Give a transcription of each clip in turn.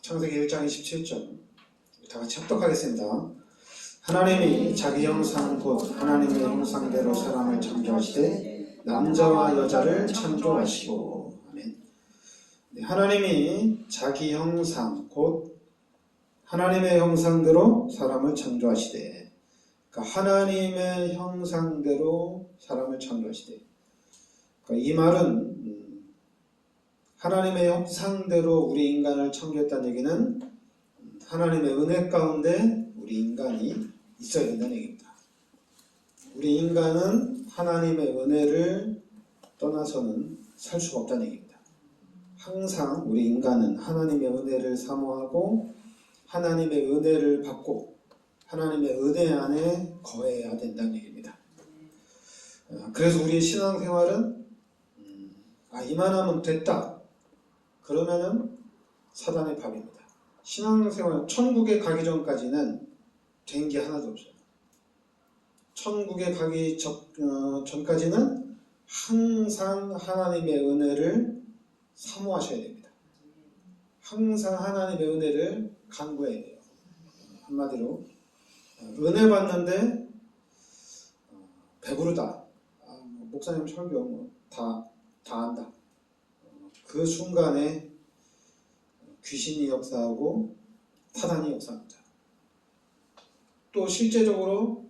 창세기 1장 27절 다 같이 합독하겠습니다. 하나님이 자기 형상 곧 하나님의 형상대로 사람을 창조하시되 남자와 여자를 창조하시고. 아멘. 하나님이 자기 형상 곧 하나님의 형상대로 사람을 창조하시되, 그러니까 하나님의 형상대로 사람을 창조하시되, 그러니까 이 말은 하나님의 형상대로 우리 인간을 창조했다는 얘기는 하나님의 은혜 가운데 우리 인간이 있어야 된다는 얘기입니다. 우리 인간은 하나님의 은혜를 떠나서는 살 수가 없다는 얘기입니다. 항상 우리 인간은 하나님의 은혜를 사모하고 하나님의 은혜를 받고 하나님의 은혜 안에 거해야 된다는 얘기입니다. 그래서 우리의 신앙생활은 이만하면 됐다 그러면은 사단의 밥입니다. 신앙생활, 천국에 가기 전까지는 된 게 하나도 없어요. 천국에 가기 전까지는 항상 하나님의 은혜를 사모하셔야 됩니다. 항상 하나님의 은혜를 간구해야 돼요. 한마디로 은혜 받는데 배부르다. 목사님 설교 다 안다. 그 순간에 귀신이 역사하고 사단이 역사합니다. 또 실제적으로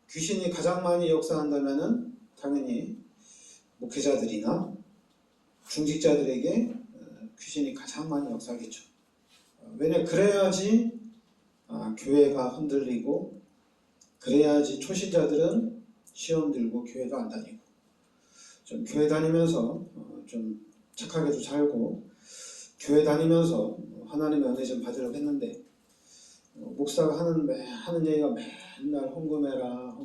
귀신이 가장 많이 역사한다면은 당연히 목회자들이나 중직자들에게 귀신이 가장 많이 역사하겠죠. 왜냐, 그래야지 교회가 흔들리고, 그래야지 초신자들은 시험 들고 교회도 안 다니고, 좀 교회 다니면서 좀 착하게도 살고, 교회 다니면서 하나님의 은혜 좀 받으려고 했는데, 목사가 하는 얘기가 맨날 헌금해라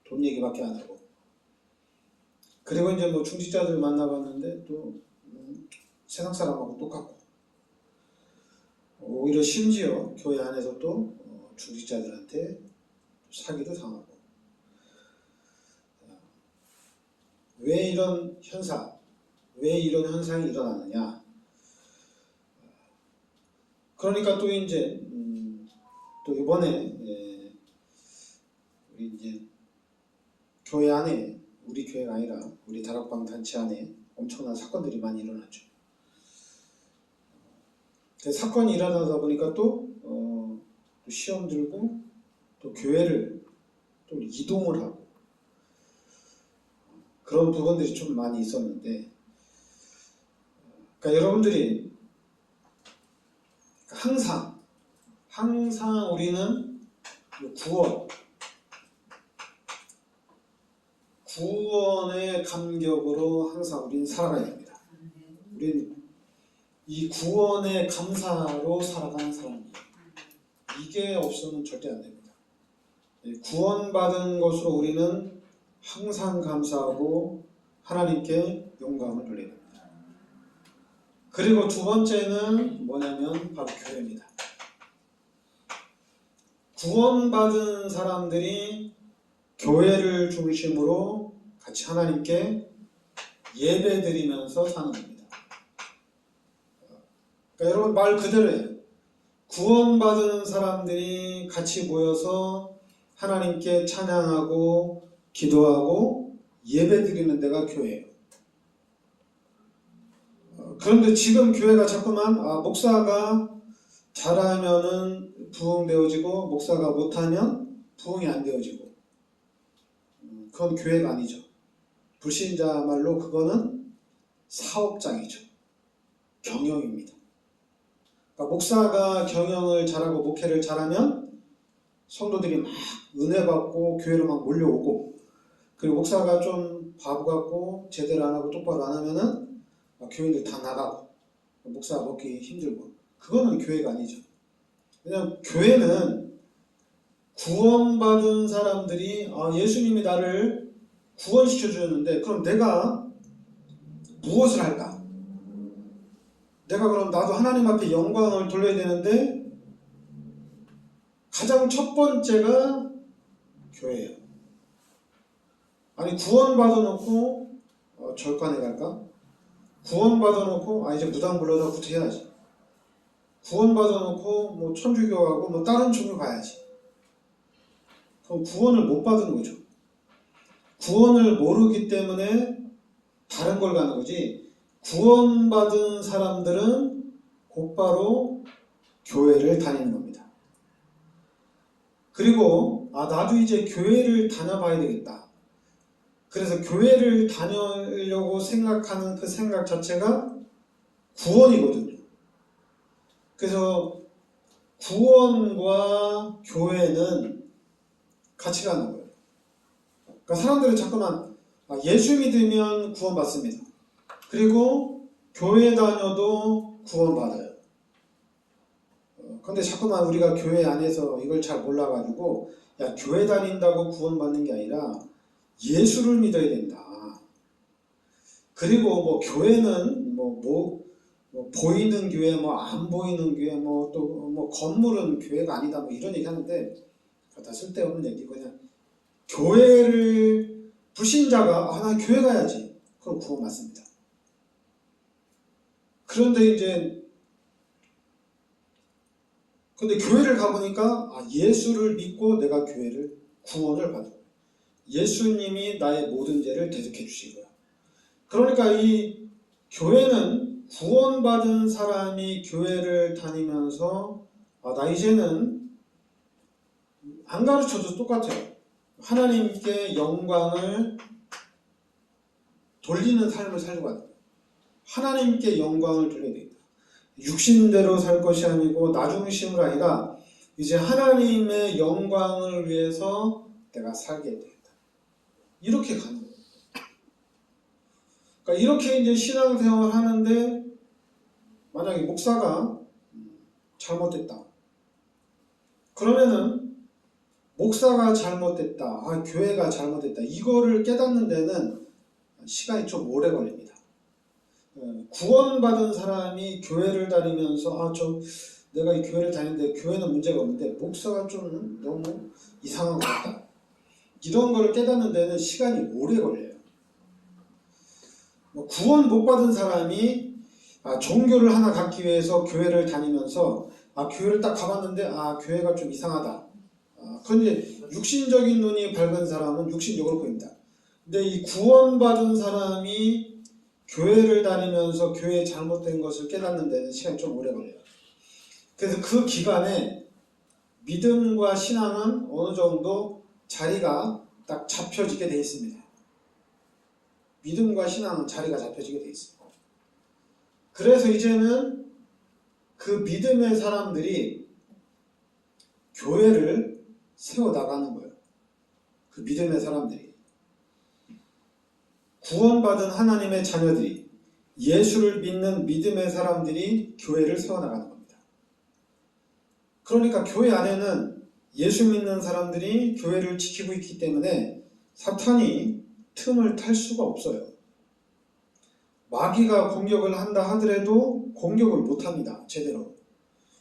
돈 얘기밖에 안 하고, 그리고 이제 중직자들 만나봤는데 또 세상 사람하고 똑같고, 오히려 심지어 교회 안에서 또 중직자들한테 사기도 당하고. 왜 이런 현상이 일어나느냐? 그러니까 또 이제 또 이번에 우리 이제 교회 안에, 우리 교회가 아니라 우리 다락방 단체 안에 엄청난 사건들이 많이 일어났죠. 그 사건이 일어나다 보니까 또 시험 들고, 또 교회를 또 이동을 하고, 그런 부분들이 좀 많이 있었는데, 그러니까 여러분들이 항상 우리는 구원의 감격으로 항상 우리는 살아가야 됩니다. 우리는 이 구원의 감사로 살아가는 사람이에요. 이게 없으면 절대 안 됩니다. 구원받은 것으로 우리는 항상 감사하고 하나님께 영광을 돌려야 됩니다. 그리고 두 번째는 뭐냐면 바로 교회입니다. 구원받은 사람들이 교회를 중심으로 같이 하나님께 예배드리면서 사는 겁니다. 그러니까 여러분, 말 그대로예요. 구원받은 사람들이 같이 모여서 하나님께 찬양하고 기도하고 예배드리는 데가 교회예요. 그런데 지금 교회가 자꾸만 목사가 잘하면은 부흥되어지고 목사가 못하면 부흥이 안 되어지고, 그건 교회가 아니죠. 불신자 말로 그거는 사업장이죠. 경영입니다. 그러니까 목사가 경영을 잘하고 목회를 잘하면 성도들이 막 은혜 받고 교회로 막 몰려오고, 그리고 목사가 좀 바보 같고 제대로 안 하고 똑바로 안 하면은 교인들 다 나가고 목사가 먹기 힘들고, 그거는 교회가 아니죠. 왜냐하면 교회는 구원받은 사람들이 예수님이 나를 구원시켜 주셨는데 그럼 내가 무엇을 할까? 내가 그럼 나도 하나님 앞에 영광을 돌려야 되는데 가장 첫 번째가 교회예요. 아니, 구원받아 놓고 절간에 갈까? 구원받아 놓고 이제 무당 불러다 구태해야지. 구원받아 놓고 뭐 천주교 가고 뭐 다른 종교 가야지. 그럼 구원을 못 받은 거죠. 구원을 모르기 때문에 다른 걸 가는 거지. 구원받은 사람들은 곧바로 교회를 다니는 겁니다. 그리고 나도 이제 교회를 다녀봐야 되겠다. 그래서 교회를 다니려고 생각하는 그 생각 자체가 구원이거든요. 그래서 구원과 교회는 같이 가는 거예요. 그러니까 사람들은 자꾸만 예수 믿으면 구원받습니다. 그리고 교회 다녀도 구원받아요. 근데 자꾸만 우리가 교회 안에서 이걸 잘 몰라가지고 교회 다닌다고 구원받는 게 아니라 예수를 믿어야 된다. 그리고 뭐 교회는 보이는 교회, 안 보이는 교회, 또 건물은 교회가 아니다, 이런 얘기 하는데 다 쓸데없는 얘기고, 그냥 교회를 불신자가 나 교회 가야지. 그럼 구원 받습니다. 그런데 근데 교회를 가보니까 예수를 믿고 내가 구원을 받은 거예요. 예수님이 나의 모든 죄를 대속해 주신 거야. 그러니까 이 교회는 구원받은 사람이 교회를 다니면서 나 이제는 안 가르쳐도 똑같아요. 하나님께 영광을 돌리는 삶을 살려고 한다. 하나님께 영광을 돌려야 된다. 육신대로 살 것이 아니고 나 중심으로 아니라 이제 하나님의 영광을 위해서 내가 살게 된다. 이렇게 가는 거예요. 그러니까 이렇게 이제 신앙생활을 하는데 만약에 목사가 잘못됐다. 그러면은 목사가 잘못됐다. 교회가 잘못됐다. 이거를 깨닫는 데는 시간이 좀 오래 걸립니다. 구원받은 사람이 교회를 다니면서 내가 이 교회를 다니는데 교회는 문제가 없는데 목사가 좀 너무 이상한 것 같다. 이런 거를 깨닫는 데는 시간이 오래 걸려요. 구원 못 받은 사람이 종교를 하나 갖기 위해서 교회를 다니면서 교회를 딱 가봤는데 교회가 좀 이상하다. 그런데 육신적인 눈이 밝은 사람은 육신적으로 보인다. 근데 이 구원받은 사람이 교회를 다니면서 교회에 잘못된 것을 깨닫는 데는 시간이 좀 오래 걸려요. 그래서 그 기간에 믿음과 신앙은 어느 정도 자리가 딱 잡혀지게 되어 있습니다. 믿음과 신앙은 자리가 잡혀지게 되어 있습니다. 그래서 이제는 그 믿음의 사람들이 교회를 세워나가는 거예요. 그 믿음의 사람들이. 구원받은 하나님의 자녀들이, 예수를 믿는 믿음의 사람들이 교회를 세워나가는 겁니다. 그러니까 교회 안에는 예수 믿는 사람들이 교회를 지키고 있기 때문에 사탄이 틈을 탈 수가 없어요. 마귀가 공격을 한다 하더라도 공격을 못합니다. 제대로.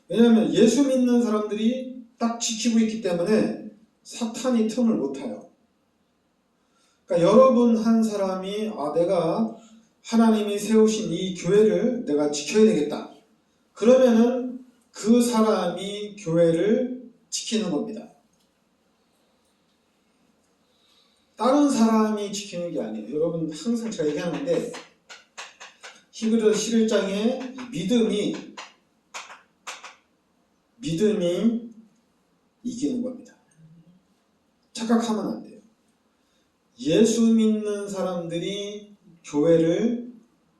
왜냐하면 예수 믿는 사람들이 딱 지키고 있기 때문에 사탄이 틈을 못 타요. 그러니까 여러분 한 사람이 내가 하나님이 세우신 이 교회를 내가 지켜야 되겠다. 그러면은 그 사람이 교회를 지키는 겁니다. 다른 사람이 지키는 게 아니에요. 여러분 항상 제가 얘기하는데 히브리서 11장에 믿음이 이기는 겁니다. 착각하면 안 돼요. 예수 믿는 사람들이 교회를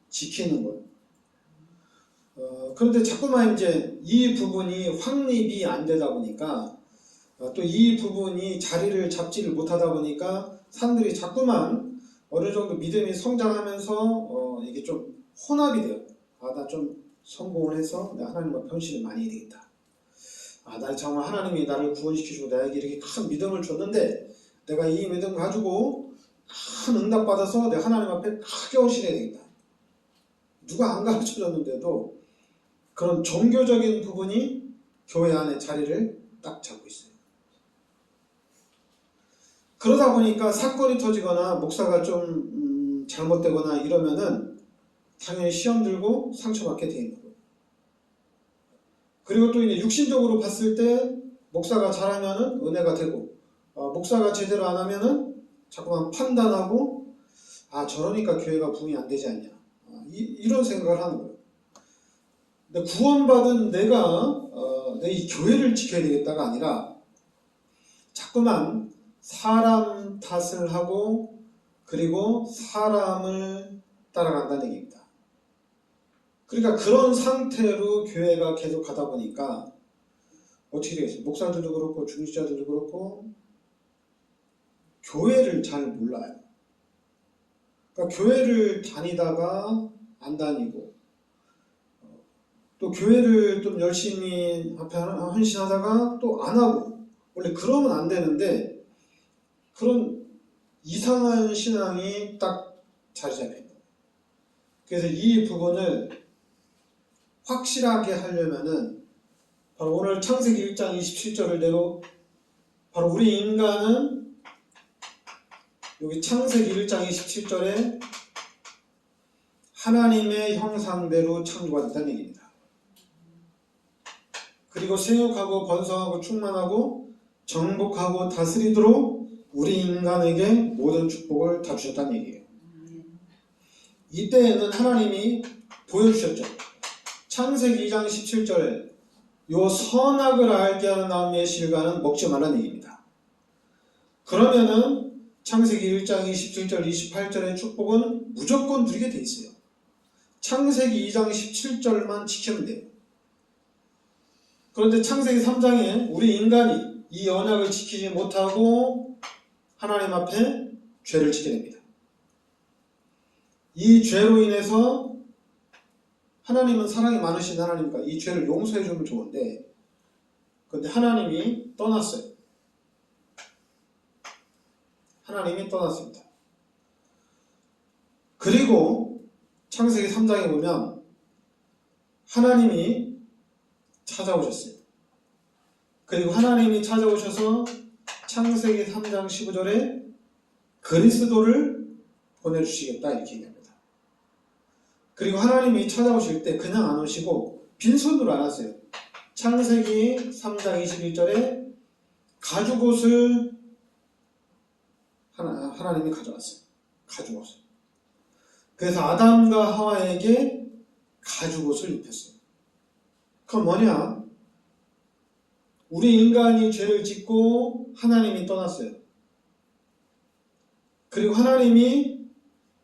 지키는 거예요. 그런데 자꾸만 이제 이 부분이 확립이 안 되다 보니까 또 이 부분이 자리를 잡지를 못하다 보니까 사람들이 자꾸만 어느 정도 믿음이 성장하면서 이게 좀 혼합이 돼요. 나 좀 성공을 해서 내가 하나님과 편실을 많이 해야 되겠다. 나 정말 하나님이 나를 구원시키시고 나에게 이렇게 큰 믿음을 줬는데 내가 이 믿음 가지고 큰 응답 받아서 내가 하나님 앞에 크게 헌신해야 되겠다. 누가 안 가르쳐줬는데도 그런 종교적인 부분이 교회 안에 자리를 딱 잡고 있어요. 그러다 보니까 사건이 터지거나 목사가 좀 잘못되거나 이러면은 당연히 시험 들고 상처받게 돼 있는 거예요. 그리고 또 이제 육신적으로 봤을 때 목사가 잘하면은 은혜가 되고, 목사가 제대로 안 하면은 자꾸만 판단하고, 저러니까 교회가 부흥이 안 되지 않냐, 이런 생각을 하는 거예요. 근데 구원받은 내가 내 이 교회를 지켜야 되겠다가 아니라 자꾸만 사람 탓을 하고 그리고 사람을 따라간다는 얘기입니다. 그러니까 그런 상태로 교회가 계속 가다 보니까 어떻게 되겠어요? 목사들도 그렇고 중직자들도 그렇고 교회를 잘 몰라요. 그러니까 교회를 다니다가 안 다니고, 또 교회를 좀 열심히 앞에 헌신하다가 또 안 하고, 원래 그러면 안 되는데 그런 이상한 신앙이 딱 자리 잡힙니다. 그래서 이 부분을 확실하게 하려면은 바로 오늘 창세기 1장 27절을 대로 바로 우리 인간은 여기 창세기 1장 27절에 하나님의 형상대로 창조가 됐다는 얘기입니다. 그리고 생육하고 번성하고 충만하고 정복하고 다스리도록 우리 인간에게 모든 축복을 다 주셨다는 얘기예요. 이때에는 하나님이 보여주셨죠. 창세기 2장 17절에 요 선악을 알게 하는 나무의 실과는 먹지 말라는 얘기입니다. 그러면은 창세기 1장 27절 28절의 축복은 무조건 누리게 돼 있어요. 창세기 2장 17절만 지키면 돼요. 그런데 창세기 3장에 우리 인간이 이 언약을 지키지 못하고 하나님 앞에 죄를 짓게 됩니다. 이 죄로 인해서 하나님은 사랑이 많으신 하나님이니까 이 죄를 용서해 주면 좋은데, 그런데 하나님이 떠났어요. 하나님이 떠났습니다. 그리고 창세기 3장에 보면 하나님이 찾아오셨어요. 그리고 하나님이 찾아오셔서 창세기 3장 15절에 그리스도를 보내주시겠다 이렇게 얘기합니다. 그리고 하나님이 찾아오실 때 그냥 안 오시고 빈손으로 안 왔어요. 창세기 3장 21절에 가죽옷을 하나님이 가져왔어요. 가죽옷을. 그래서 아담과 하와에게 가죽옷을 입혔어요. 그건 뭐냐? 우리 인간이 죄를 짓고 하나님이 떠났어요. 그리고 하나님이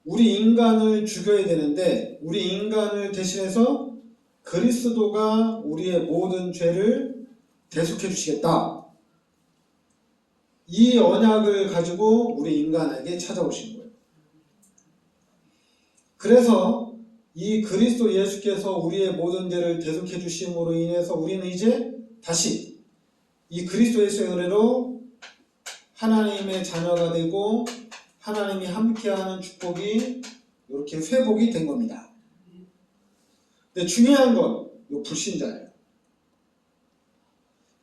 우리 인간을 죽여야 되는데 우리 인간을 대신해서 그리스도가 우리의 모든 죄를 대속해 주시겠다. 이 언약을 가지고 우리 인간에게 찾아오신 거예요. 그래서 이 그리스도 예수께서 우리의 모든 죄를 대속해 주심으로 인해서 우리는 이제 다시 이 그리스도 예수의 은혜로 하나님의 자녀가 되고 하나님이 함께하는 축복이 이렇게 회복이 된 겁니다. 근데 중요한 건 이 불신자예요.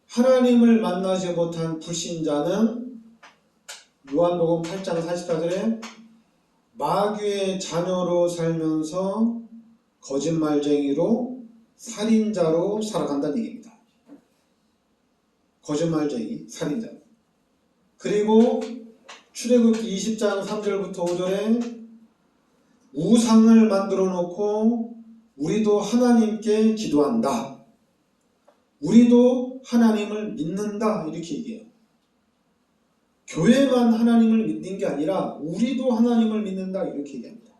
하나님을 만나지 못한 불신자는 요한복음 8장 44절에 마귀의 자녀로 살면서 거짓말쟁이로 살인자로 살아간다는 얘기입니다. 거짓말쟁이, 살인자. 그리고 출애굽기 20장 3절부터 5절에 우상을 만들어 놓고 우리도 하나님께 기도한다. 우리도 하나님을 믿는다. 이렇게 얘기해요. 교회만 하나님을 믿는 게 아니라 우리도 하나님을 믿는다. 이렇게 얘기합니다.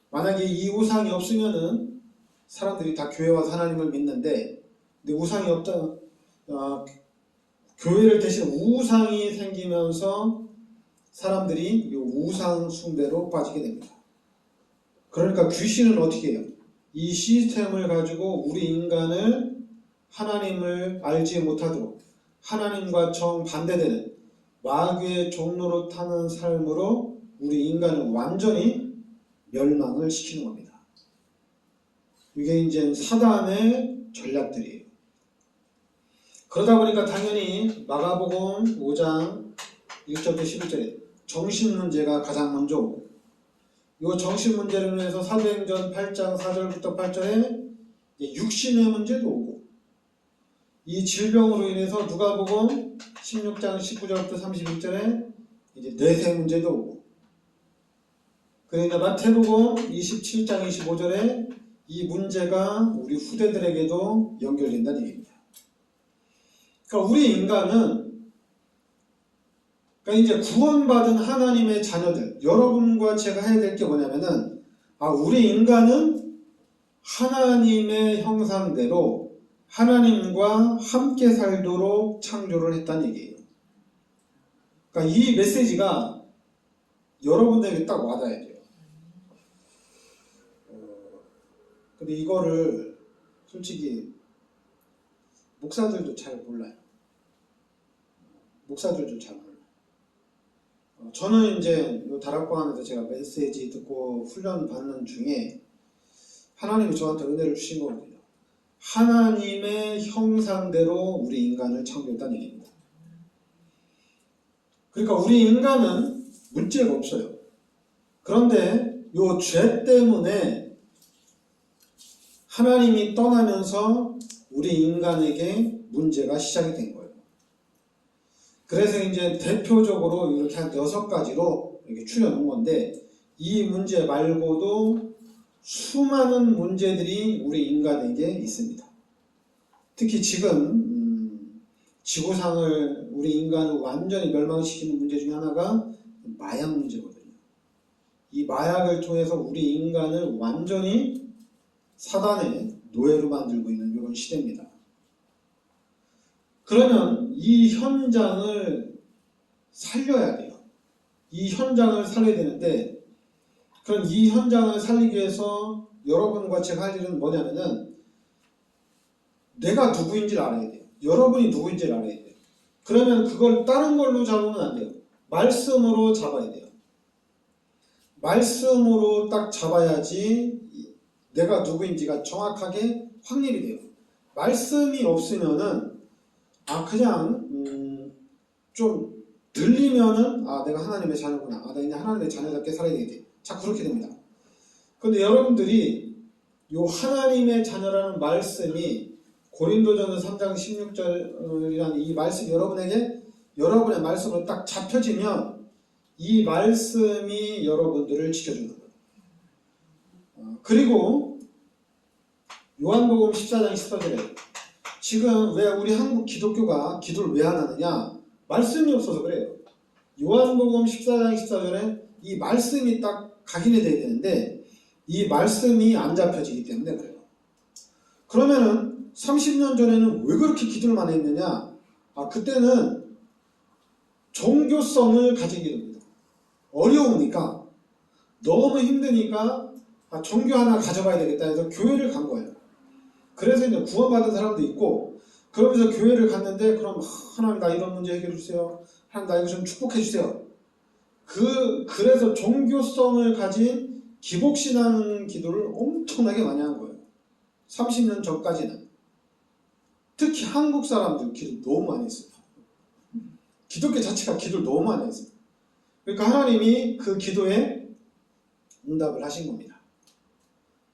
만약에 이 우상이 없으면은 사람들이 다 교회 와서 하나님을 믿는데, 근데 우상이 없다, 교회를 대신 우상이 생기면서 사람들이 이 우상 숭배로 빠지게 됩니다. 그러니까 귀신은 어떻게 해요? 이 시스템을 가지고 우리 인간을 하나님을 알지 못하도록 하나님과 정반대되는 마귀의 종로로 타는 삶으로 우리 인간을 완전히 멸망을 시키는 겁니다. 이게 이제 사단의 전략들이에요. 그러다 보니까 당연히 마가복음 5장 1절부터 11절에 정신 문제가 가장 먼저 오고, 이 정신 문제로 인해서 사도행전 8장 4절부터 8절에 육신의 문제도 오고, 이 질병으로 인해서 누가복음 16장 19절부터 31절에 이제 뇌세 문제도 오고, 그러니까 마태복음 27장 25절에 이 문제가 우리 후대들에게도 연결된다는 얘기입니다. 그러니까 우리 인간은, 그러니까 이제 구원받은 하나님의 자녀들, 여러분과 제가 해야 될 게 뭐냐면은, 우리 인간은 하나님의 형상대로 하나님과 함께 살도록 창조를 했다는 얘기예요. 그러니까 이 메시지가 여러분들에게 딱 와닿아야 돼요. 근데 이거를 솔직히 목사들도 잘 몰라요. 목사들도 잘 몰라요. 저는 이제 이 다락방 안에서 제가 메시지 듣고 훈련 받는 중에 하나님이 저한테 은혜를 주신 거거든요. 하나님의 형상대로 우리 인간을 창조했다는 얘기입니다. 그러니까 우리 인간은 문제가 없어요. 그런데 이 죄 때문에 하나님이 떠나면서 우리 인간에게 문제가 시작이 된 거예요. 그래서 이제 대표적으로 이렇게 한 6가지로 이렇게 추려놓은 건데, 이 문제 말고도 수많은 문제들이 우리 인간에게 있습니다. 특히 지금 지구상을, 우리 인간을 완전히 멸망시키는 문제 중에 하나가 마약 문제거든요. 이 마약을 통해서 우리 인간을 완전히 사단의 노예로 만들고 있는 이런 시대입니다. 그러면 이 현장을 살려야 돼요. 이 현장을 살려야 되는데, 그럼 이 현장을 살리기 위해서 여러분과 제가 할 일은 뭐냐면은, 내가 누구인지를 알아야 돼요. 여러분이 누구인지를 알아야 돼요. 그러면 그걸 다른 걸로 잡으면 안 돼요. 말씀으로 잡아야 돼요. 말씀으로 딱 잡아야지 내가 누구인지가 정확하게 확립이 돼요. 말씀이 없으면은 그냥 좀 들리면은 내가 하나님의 자녀구나. 나 이제 하나님의 자녀답게 살아야 되겠지. 자꾸 그렇게 됩니다. 근데 여러분들이 요 하나님의 자녀라는 말씀이 고린도전서 3장 16절이라는 이 말씀이 여러분의 말씀으로 딱 잡혀지면 이 말씀이 여러분들을 지켜주는 거예요. 그리고 요한복음 14장 14절에 지금 왜 우리 한국 기독교가 기도를 왜 안 하느냐? 말씀이 없어서 그래요. 요한복음 14장 14절에 이 말씀이 딱 각인이 돼야 되는데 이 말씀이 안 잡혀지기 때문에 그래요. 그러면은 30년 전에는 왜 그렇게 기도를 많이 했느냐? 그때는 종교성을 가지게 됩니다. 어려우니까, 너무 힘드니까 종교 하나 가져가야 되겠다 해서 교회를 간 거예요. 그래서 이제 구원받은 사람도 있고, 그러면서 교회를 갔는데, 그럼 하나님 나 이런 문제 해결해 주세요. 하나님 나 이거 좀 축복해 주세요. 그래서 종교성을 가진 기복신앙 기도를 엄청나게 많이 한 거예요. 30년 전까지는. 특히 한국 사람들 기도 너무 많이 했어요. 기독교 자체가 기도를 너무 많이 했어요. 그러니까 하나님이 그 기도에 응답을 하신 겁니다.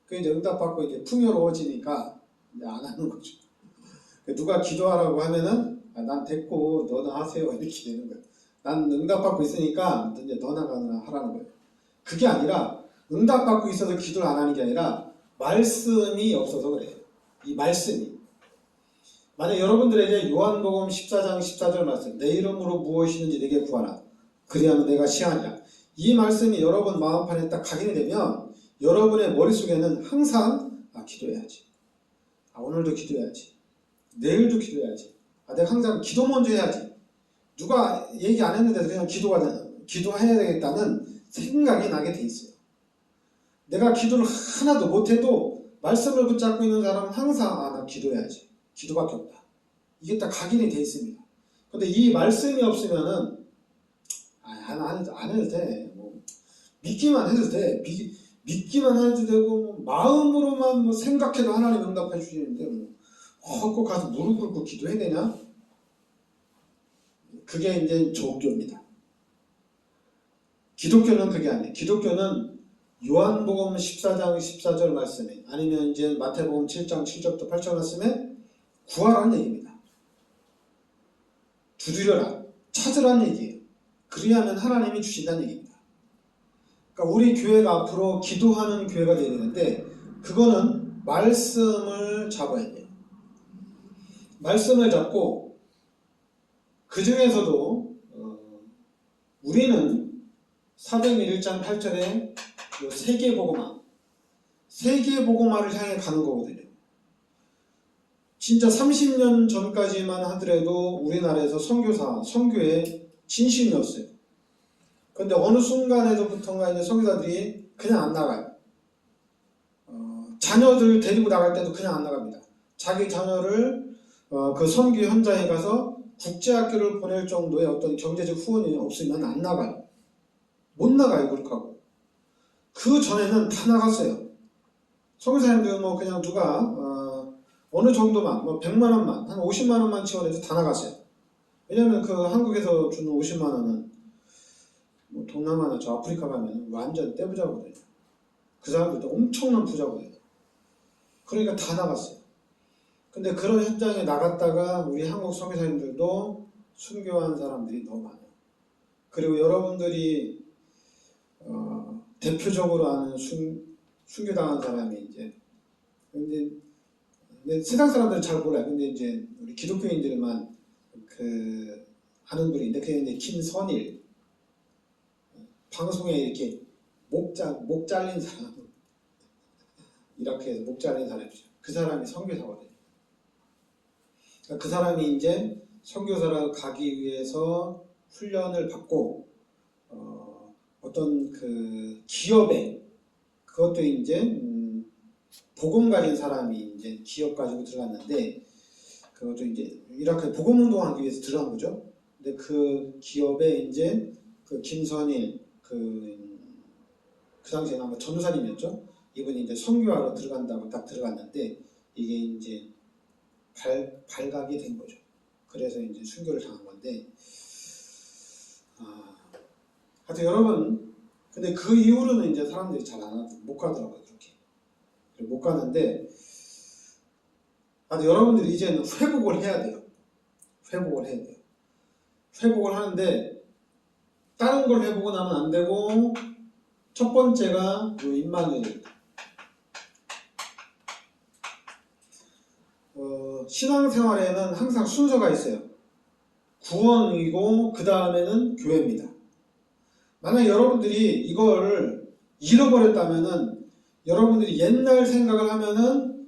그 이제 응답받고 이제 풍요로워지니까 이제 안 하는 거죠. 누가 기도하라고 하면은 난 됐고 너나 하세요 이렇게 되는 거예요. 난 응답받고 있으니까 이제 너나 하라는 거예요. 그게 아니라 응답받고 있어서 기도를 안 하는 게 아니라 말씀이 없어서 그래요. 이 말씀이. 만약 여러분들에게 요한복음 14장 14절 말씀, 내 이름으로 무엇이든지 내게 구하라. 그리하면 내가 시하리라. 이 말씀이 여러분 마음판에 딱 각인이 되면 여러분의 머릿속에는 항상 기도해야지. 오늘도 기도해야지. 내일도 기도해야지. 내가 항상 기도 먼저 해야지. 누가 얘기 안 했는데 그냥 기도해야 되겠다는 생각이 나게 돼 있어요. 내가 기도를 하나도 못해도 말씀을 붙잡고 있는 사람은 항상 나 기도해야지. 기도밖에 없다. 이게 딱 각인이 돼 있습니다. 근데 이 말씀이 없으면은 안 해도 돼. 믿기만 해도 돼. 믿기만 해도 되고 마음으로만 생각해도 하나님 응답해 주시는데 꼭 가서 무릎 꿇고 기도해야 되냐? 그게 이제 종교입니다. 기독교는 그게 아니에요. 기독교는 요한복음 14장 14절 말씀에 아니면 이제 마태복음 7장 7절부터 8절 말씀에 구하라는 얘기입니다. 두드려라, 찾으라는 얘기예요. 그리하면 하나님이 주신다는 얘기입니다. 그러니까 우리 교회가 앞으로 기도하는 교회가 되어야 되는데 그거는 말씀을 잡아야 돼요. 말씀을 잡고 그 중에서도 우리는 사도행전 1장 8절에 세계복음화를 향해 가는 거거든요. 진짜 30년 전까지만 하더라도 우리나라에서 선교의 진심이었어요. 그런데 어느 순간에서부터가 이제 선교사들이 그냥 안 나가요. 자녀들 데리고 나갈 때도 그냥 안 나갑니다. 자기 자녀를 그 선교 현장에 가서 국제학교를 보낼 정도의 어떤 경제적 후원이 없으면 안 나가요. 못 나가요, 그렇게 하고. 그 전에는 다 나갔어요. 선교사님들은 뭐 그냥 누가 어느 정도만, 뭐 100만 원만, 한 50만 원만 지원해서 다 나갔어요. 왜냐면 그 한국에서 주는 50만 원은 뭐 동남아나 저 아프리카 가면 완전 떼부자거든요. 그 사람들도 엄청난 부자거든요. 그러니까 다 나갔어요. 근데 그런 현장에 나갔다가 우리 한국 선교사님들도 순교한 사람들이 너무 많아요. 그리고 여러분들이 대표적으로 아는 순교당한 사람이 이제 근데 세상 사람들은 잘 몰라요. 근데 이제 우리 기독교인들만 그 아는 분이 있는데 그게 이제 김선일 방송에 이렇게 목 잘린 사람 이렇게 해서 목 잘린 사람이죠. 그 사람이 선교사거든요. 그러니까 그 사람이 이제 선교사로 가기 위해서 훈련을 받고 어떤 그 기업에 그것도 이제 복음 가진 사람이 이제 기업 가지고 들어갔는데 그것도 이제 이렇게 복음 운동하기 위해서 들어간 거죠. 근데 그 기업에 이제 그 김선일 그 당시에는 아마 전도사님이었죠. 이분이 이제 선교하러 들어간다고 딱 들어갔는데 이게 이제 발각이 된 거죠. 그래서 이제 순교를 당한 건데 하여튼 여러분 근데 그 이후로는 이제 사람들이 잘 못 가더라고요. 그렇게 못 가는데 여러분들이 이제는 회복을 해야 돼요. 회복을 하는데 다른 걸 회복은 하면 안 되고 첫 번째가 임마누엘입니다. 신앙생활에는 항상 순서가 있어요. 구원이고 그 다음에는 교회입니다. 만약 여러분들이 이걸 잃어버렸다면은 여러분들이 옛날 생각을 하면은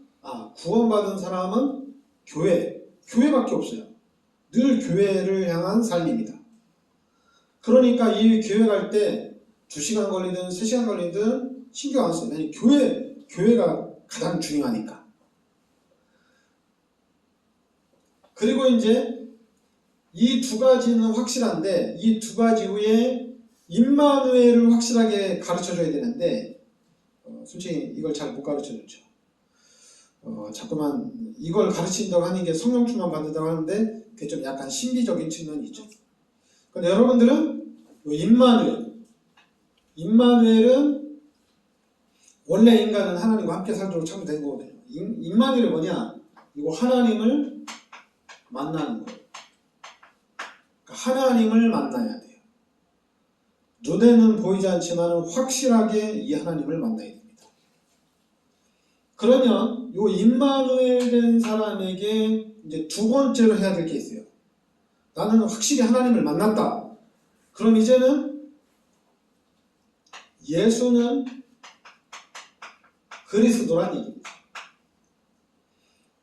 구원받은 사람은 교회밖에 없어요. 늘 교회를 향한 삶입니다. 그러니까 이 교회 갈 때 2시간 걸리든 3시간 걸리든 신경 안 써요. 아니, 교회가 가장 중요하니까. 그리고 이제 이 두 가지는 확실한데 이 두 가지 후에 임마누엘을 확실하게 가르쳐줘야 되는데 솔직히 이걸 잘 못 가르쳐줬죠. 자꾸만 이걸 가르친다고 하는 게 성령 충만 받는다고 하는데 그게 좀 약간 신비적인 측면이 있죠. 근데 여러분들은 임마누엘은 원래 인간은 하나님과 함께 살도록 창조된 거거든요. 임마누엘이 뭐냐? 이거 하나님을 만나는 거예요. 그러니까 하나님을 만나야 돼요. 눈에는 보이지 않지만 확실하게 이 하나님을 만나야 됩니다. 그러면 이 임마누엘 된 사람에게 이제 두 번째로 해야 될 게 있어요. 나는 확실히 하나님을 만났다. 그럼 이제는 예수는 그리스도란 얘기입니다.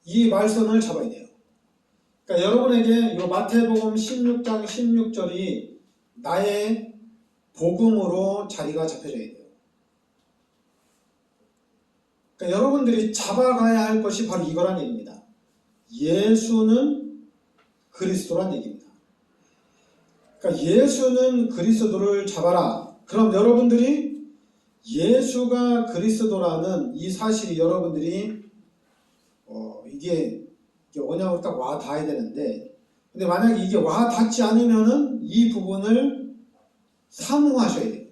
이 말씀을 잡아야 돼요. 그러니까 여러분에게 이 마태복음 16장 16절이 나의 복음으로 자리가 잡혀져야 돼요. 그러니까 여러분들이 잡아가야 할 것이 바로 이거란 얘기입니다. 예수는 그리스도란 얘기입니다. 그러니까 예수는 그리스도를 잡아라. 그럼 여러분들이 예수가 그리스도라는 이 사실이 여러분들이 이게 언약으로 딱 와 닿아야 되는데 근데 만약에 이게 와 닿지 않으면은 이 부분을 사모하셔야 돼요.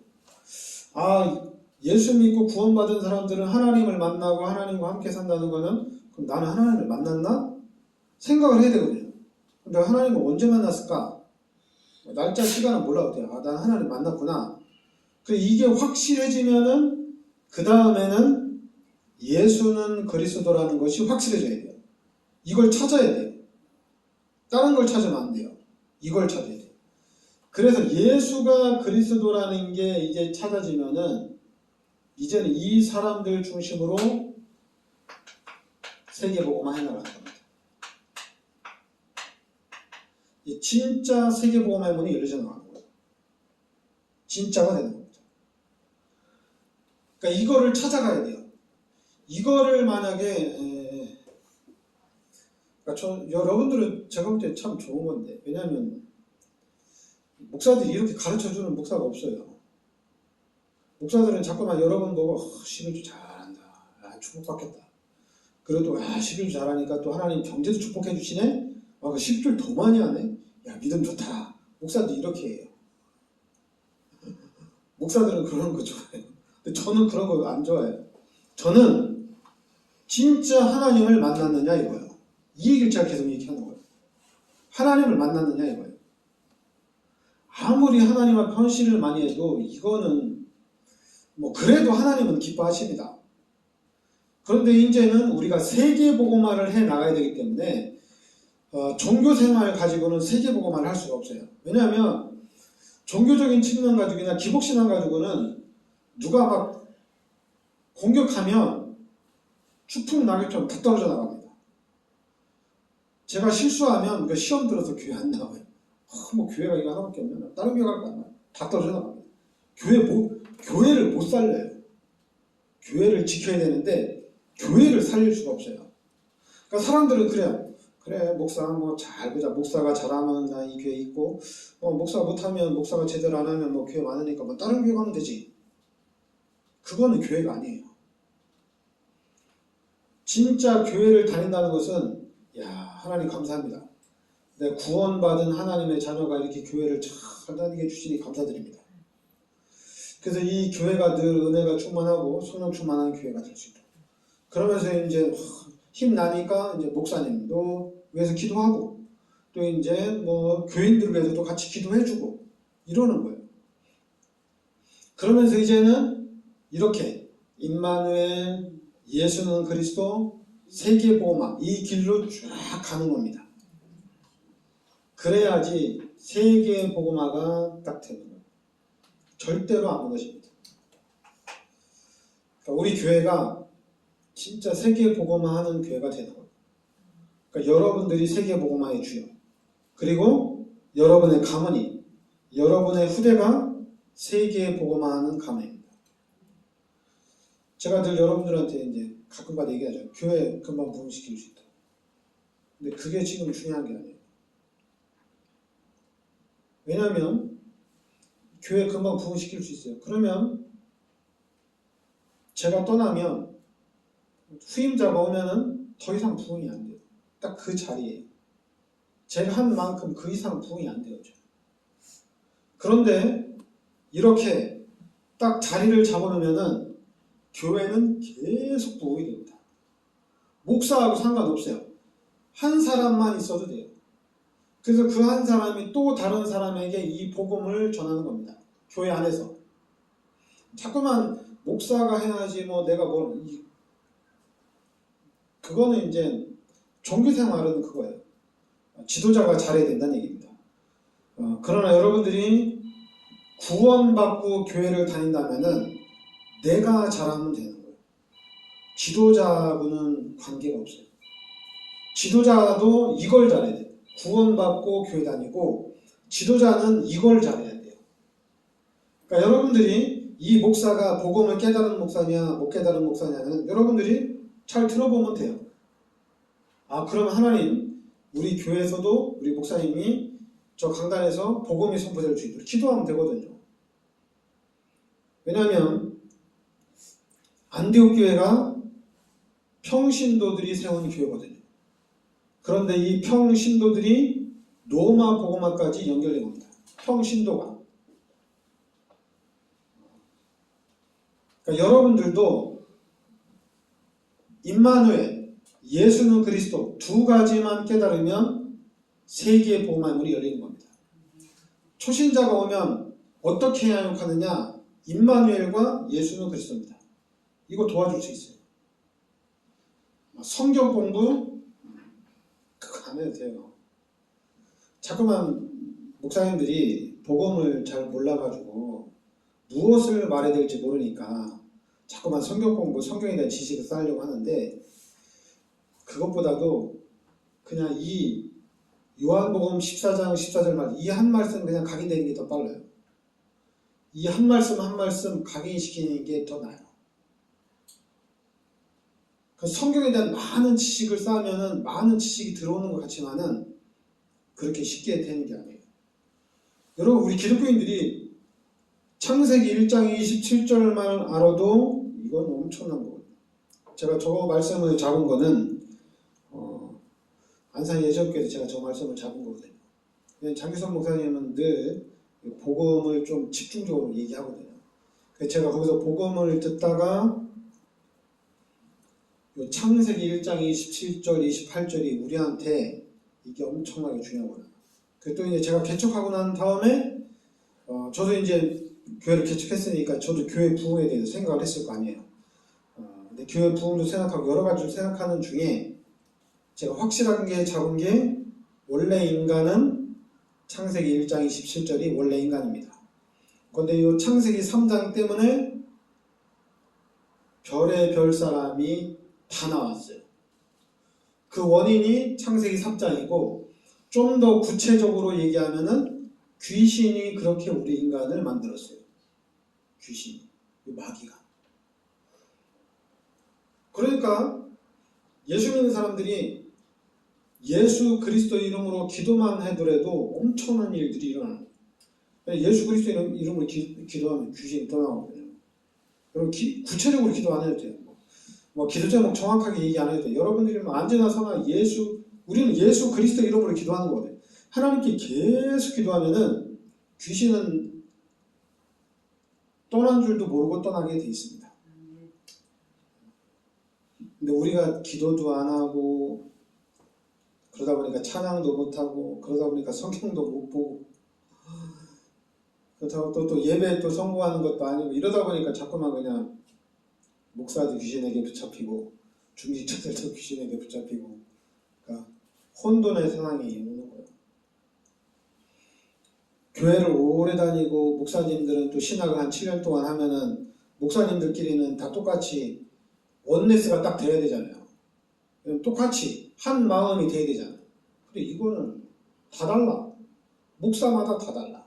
예수 믿고 구원받은 사람들은 하나님을 만나고 하나님과 함께 산다는 거는 그럼 나는 하나님을 만났나? 생각을 해야 되거든요. 내가 하나님을 언제 만났을까? 날짜 시간은 몰라도 돼요. 아, 난 하나님 만났구나. 이게 확실해지면은 그 다음에는 예수는 그리스도라는 것이 확실해져야 돼요. 이걸 찾아야 돼요. 다른 걸 찾으면 안 돼요. 이걸 찾아야 돼요. 그래서 예수가 그리스도라는 게 이제 찾아지면은 이제는 이 사람들 중심으로 세계복음화 해나가는 겁니다. 진짜 세계복음화의 문이 열려져 나가는 거예요. 진짜가 되는 겁니다. 그러니까 이거를 찾아가야 돼요. 이거를 만약에 그러니까 여러분들은 제가 볼 때 참 좋은 건데, 왜냐하면 목사들이 이렇게 가르쳐주는 목사가 없어요. 목사들은 자꾸만 여러분 보고 11주 잘한다, 축복받겠다. 그래도 11주 잘하니까 또 하나님 경제도 축복해 주시네. 그 10줄 더 많이 하네. 야, 믿음 좋다. 목사들 이렇게 해요. 목사들은 그런 거 좋아해요. 근데 저는 그런 거 안 좋아해요. 저는 진짜 하나님을 만났느냐 이거예요. 이 얘기를 제가 계속 얘기하는 거예요. 하나님을 만났느냐 이거예요. 아무리 하나님 앞에 헌신을 많이 해도 이거는 그래도 하나님은 기뻐하십니다. 그런데 이제는 우리가 세계복음화를 해 나가야 되기 때문에 종교생활 가지고는 세계복음화를 할 수가 없어요. 왜냐하면 종교적인 측면 가지고나 기복신앙 가지고는 누가 막 공격하면 추풍 낙엽처럼 다 떨어져 나갑니다. 제가 실수하면 시험 들어서 교회 안 나와요. 교회가 이거 하나밖에 없냐? 다른 교회 갈 거 아니야? 다 떨어져 나갑니다. 교회를 못 살려요. 교회를 지켜야 되는데 교회를 살릴 수가 없어요. 그러니까 사람들은 그래요. 그래, 목사 잘 보자. 목사가 잘하면 나 이 교회 있고, 목사가 못하면, 목사가 제대로 안 하면 교회 많으니까 다른 교회 가면 되지. 그거는 교회가 아니에요. 진짜 교회를 다닌다는 것은, 하나님 감사합니다. 내 구원받은 하나님의 자녀가 이렇게 교회를 잘 다니게 해주시니 감사드립니다. 그래서 이 교회가 늘 은혜가 충만하고 성령 충만한 교회가 될 수 있다. 그러면서 이제 힘나니까 이제 목사님도 위해서 기도하고 또 이제 교인들을 위해서도 같이 기도해주고 이러는 거예요. 그러면서 이제는 이렇게 임마누엘, 예수는 그리스도, 세계복음화 이 길로 쫙 가는 겁니다. 그래야지 세계복음화가 딱 되는 거예요. 절대로 안 무너집니다. 그러니까 우리 교회가 진짜 세계복음화하는 교회가 되는 거예요. 그러니까 여러분들이 세계복음화의 주역, 그리고 여러분의 가문이, 여러분의 후대가 세계복음화하는 가문입니다. 제가 늘 여러분들한테 이제 가끔가다 얘기하죠. 교회 금방 부흥시킬 수 있다. 근데 그게 지금 중요한 게 아니에요. 왜냐하면 교회 금방 부흥시킬 수 있어요. 그러면 제가 떠나면 후임자가 오면은 더 이상 부흥이 안 돼요. 딱 그 자리에 제가 한 만큼 그 이상 부흥이 안 돼요. 그런데 이렇게 딱 자리를 잡아놓으면은 교회는 계속 부흥이 됩니다. 목사하고 상관없어요. 한 사람만 있어도 돼요. 그래서 그 한 사람이 또 다른 사람에게 이 복음을 전하는 겁니다. 교회 안에서. 자꾸만 목사가 해야지 내가 그거는 이제 종교생활은 그거예요. 지도자가 잘해야 된다는 얘기입니다. 그러나 여러분들이 구원받고 교회를 다닌다면은 내가 잘하면 되는 거예요. 지도자하고는 관계가 없어요. 지도자도 이걸 잘해야 돼요. 구원받고 교회 다니고 지도자는 이걸 잘해야 돼요. 그러니까 여러분들이 이 목사가 복음을 깨달은 목사냐 못 깨달은 목사냐는 여러분들이 잘 들어보면 돼요. 그럼 하나님 우리 교회에서도 우리 목사님이 저 강단에서 복음이 선포될 수 있도록 기도하면 되거든요. 왜냐하면 안디옥 교회가 평신도들이 세운 교회거든요. 그런데 이 평신도들이 로마 복음화까지 연결된 겁니다. 평신도가. 그러니까 여러분들도 임마누엘, 예수는 그리스도 두 가지만 깨달으면 세계의 복음의 문이 열리는 겁니다. 초신자가 오면 어떻게 양육하느냐? 임마누엘과 예수는 그리스도입니다. 이거 도와줄 수 있어요. 성경 공부 그거 안 해도 돼요. 자꾸만 목사님들이 복음을 잘 몰라가지고 무엇을 말해야 될지 모르니까 자꾸만 성경 공부, 성경에 대한 지식을 쌓으려고 하는데, 그것보다도 그냥 이 요한복음 14장 14절 말, 이 한 말씀 그냥 각인되는 게 더 빨라요. 이 한 말씀 한 말씀 각인시키는 게 더 나아요. 그 성경에 대한 많은 지식을 쌓으면은 많은 지식이 들어오는 것 같지만은 그렇게 쉽게 되는 게 아니에요. 여러분, 우리 기독교인들이 창세기 1장 27절만 알아도 이건 엄청난 거거든요. 제가 저 말씀을 잡은 거는 안산 예전교회에서 제가 저 말씀을 잡은 거거든요. 장규성 목사님은 늘 복음을 좀 집중적으로 얘기하거든요. 그래서 제가 거기서 복음을 듣다가 창세기 1장 27절, 28절이 우리한테 이게 엄청나게 중요하거든요. 그또 이제 제가 개척하고 난 다음에 저도 이제 교회를 개척했으니까 저도 교회 부흥에 대해서 생각을 했을 거 아니에요. 근데 교회 부흥도 생각하고 여러 가지를 생각하는 중에 제가 확실한 게 잡은 게 원래 인간은 창세기 1장 27절이 원래 인간입니다. 그런데 이 창세기 3장 때문에 별의 별 사람이 다 나왔어요. 그 원인이 창세기 3장이고, 좀 더 구체적으로 얘기하면은 귀신이 그렇게 우리 인간을 만들었어요. 귀신이, 마귀가. 그러니까 예수 믿는 사람들이 예수 그리스도 이름으로 기도만 해더라도 엄청난 일들이 일어나요. 예수 그리스도 이름으로 기도하면 귀신이 떠나거든요. 여러분, 구체적으로 기도 안 해도 돼요. 기도 제목 정확하게 얘기 안 해도 돼요. 여러분들이 언제나 선한 우리는 예수 그리스도 이름으로 기도하는 거거든요. 하나님께 계속 기도하면은 귀신은 떠난 줄도 모르고 떠나게 돼 있습니다. 근데 우리가 기도도 안 하고, 그러다 보니까 찬양도 못하고, 그러다 보니까 성경도 못 보고, 그렇다고 또 예배 또 성공하는 것도 아니고, 이러다 보니까 자꾸만 그냥 목사도 귀신에게 붙잡히고, 중직자들도 귀신에게 붙잡히고, 그러니까 혼돈의 세상이 오는 거예요. 교회를 오래 다니고 목사님들은 또 신학을 한 7년 동안 하면은 목사님들끼리는 다 똑같이 원네스가 딱 돼야 되잖아요. 똑같이 한 마음이 돼야 되잖아요. 근데 이거는 다 달라. 목사마다 다 달라.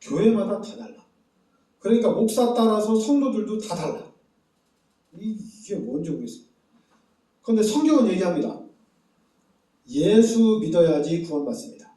교회마다 다 달라. 그러니까 목사 따라서 성도들도 다 달라. 이게 뭔지 모르겠어요. 그런데 성경은 얘기합니다. 예수 믿어야지 구원받습니다.